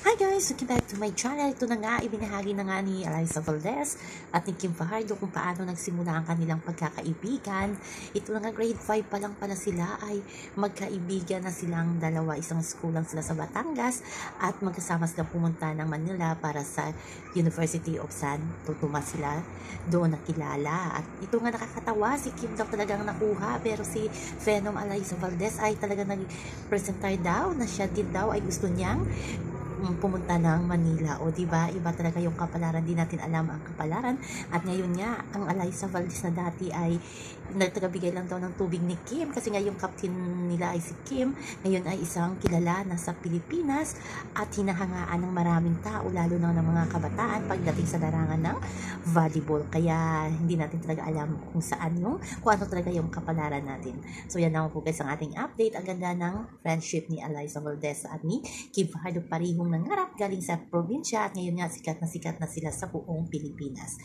Hi guys! Welcome back to my channel. Ito na nga, ibinahagi na nga ni Eliza Valdez at ni Kim Fajardo kung paano nagsimula ang kanilang pagkakaibigan. Ito na nga, grade 5 pa lang pala sila ay magkaibigan na silang dalawa. Isang school lang sila sa Batangas at magkasama silang pumunta ng Manila para sa University of Santo Tomas sila doon nakilala. At ito nga nakakatawa, si Kim daw talagang nakuha pero si Venom Eliza Valdez ay talagang nag-presentay daw na siya din daw ay gusto niyang pumunta ng Manila. O diba, iba talaga yung kapalaran, di natin alam ang kapalaran. At ngayon nga, ang Eliza Valdez na dati ay nagtagabigay lang daw ng tubig ni Kim kasi nga yung captain nila ay si Kim. Ngayon ay isang kilala na sa Pilipinas at hinahangaan ng maraming tao, lalo na ng mga kabataan pagdating sa larangan ng volleyball. Kaya hindi natin talaga alam kung ano talaga yung kapalaran natin. So yan naman po guys ang ating update. Ang ganda ng friendship ni Eliza Valdez at ni Kim Fajardo, parihong nangarap galing sa probinsya at ngayon nga sikat na sila sa buong Pilipinas.